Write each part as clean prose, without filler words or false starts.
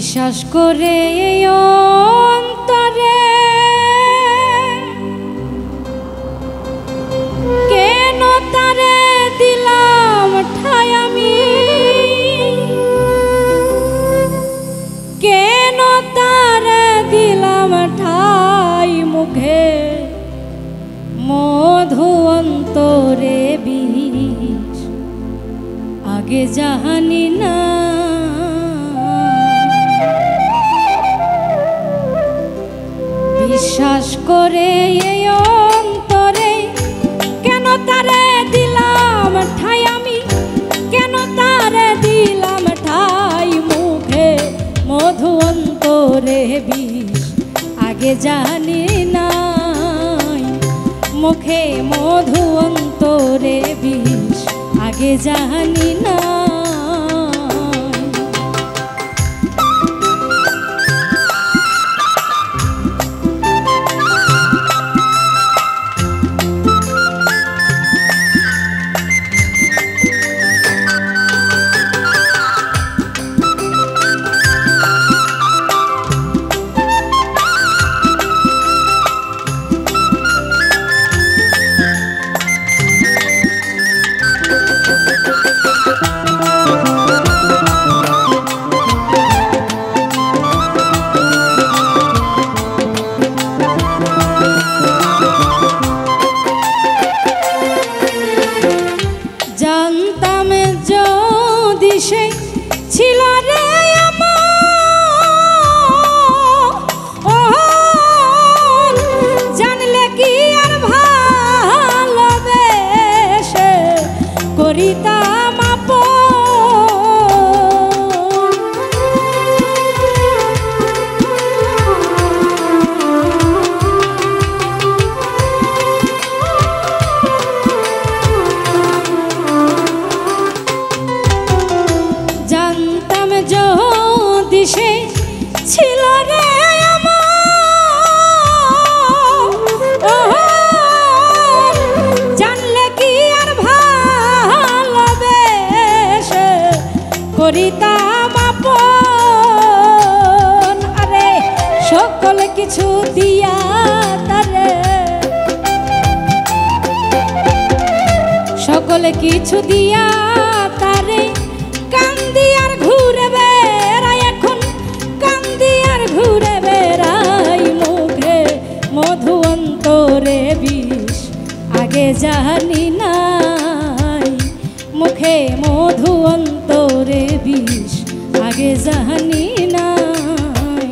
বিশ্বাস করে এই অন্তরে কেন তারে দিলাম ঠাই আমি, কেন তারে দিলাম ঠাই মুখে মধু অন্তরে বিষ আগে জানি না। বিশ্বাস করে এই অন্তরে কেন তারে দিলাম ঠাই আমি, কেন তারে দিলাম ঠাই মুখে মধু অন্তরে বিষ আগে জানি নাই, মুখে মধু অন্তরে বিষ আগে জানি না। জানতাম যদি সে ছিল রে আমার, জানলে কি আর ভালোবেসে করিতাম আপন। যদি সে ছিল রে আমার, জানলে কি আর ভালোবেসে করিতাম আপন। আরে সকল কিছু দিয়া তারে, সকল কিছু দিয়া তারে কান্দি আর ঘুরে বেড়াই, এখন কান্দি আর ঘুরে বেড়াই মুখে মধু অন্তরে বিষ আগে জানি নাই, মুখে মধু অন্তরে বিষ আগে জানি নাই।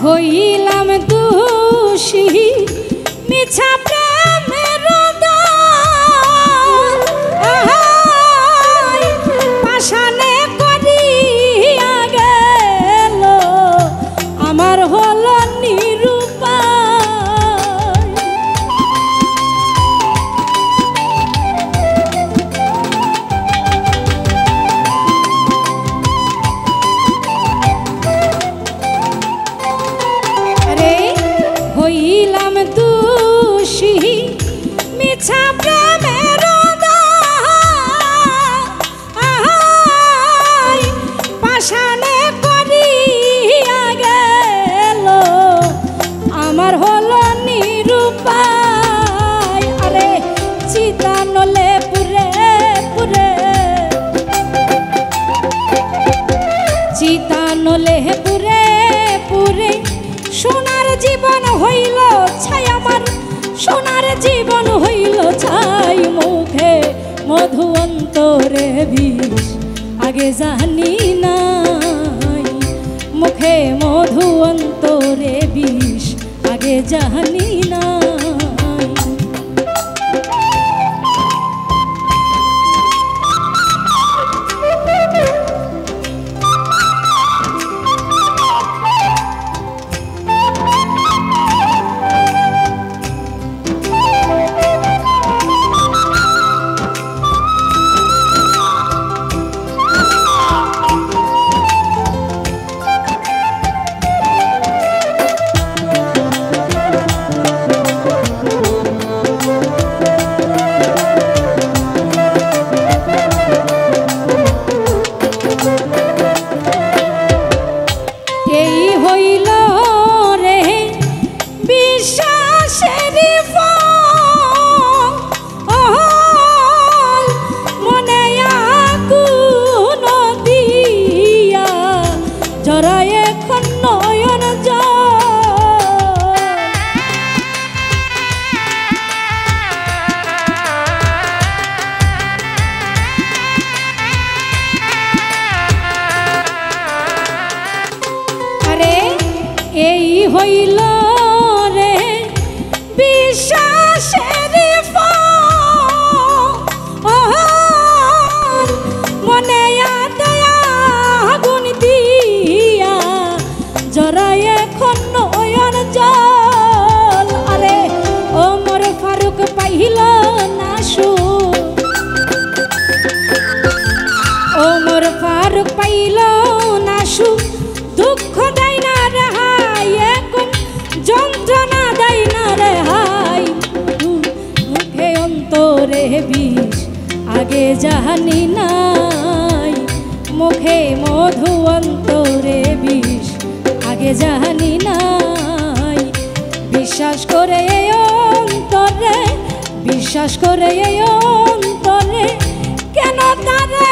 হইলাম দোষী মিছা প্রেমের পাশানে করিয়া গেল আমার হল নিরুপায়। হইলাম দোষী মিছা প্রেমের পাশানে করিয়া গেল আমার হল নিরুপায়। আরে চিতা নলে পুরে পুরে, চিতা নলে পুরে পুরে সোনার জীবন হইল ছাই আমার, সোনার জীবন হইল ছাই মুখে মধু অন্তরে বিষ আগে জানি নাই, মুখে মধু অন্তরে বিষ আগে জানি না। এই হইল রে বিশ্বাসের ফল, মনে আগুন দিয়া জরায় এখন নয়ন জল। আরে ওমর ফারুক পাইল না সুখ, ওমর ফারুক পাইল না সুখ, দুঃখ দেয় না রেহাই, এখন যন্ত্রণা দেয় না রেহাই। মুখে অন্তরে বিষ আগে জানি নাই, মুখে মধু অন্তরে বিষ আগে জানি নাই। বিশ্বাস করে এই অন্তরে, বিশ্বাস করে এই অন্তরে, কেন তারে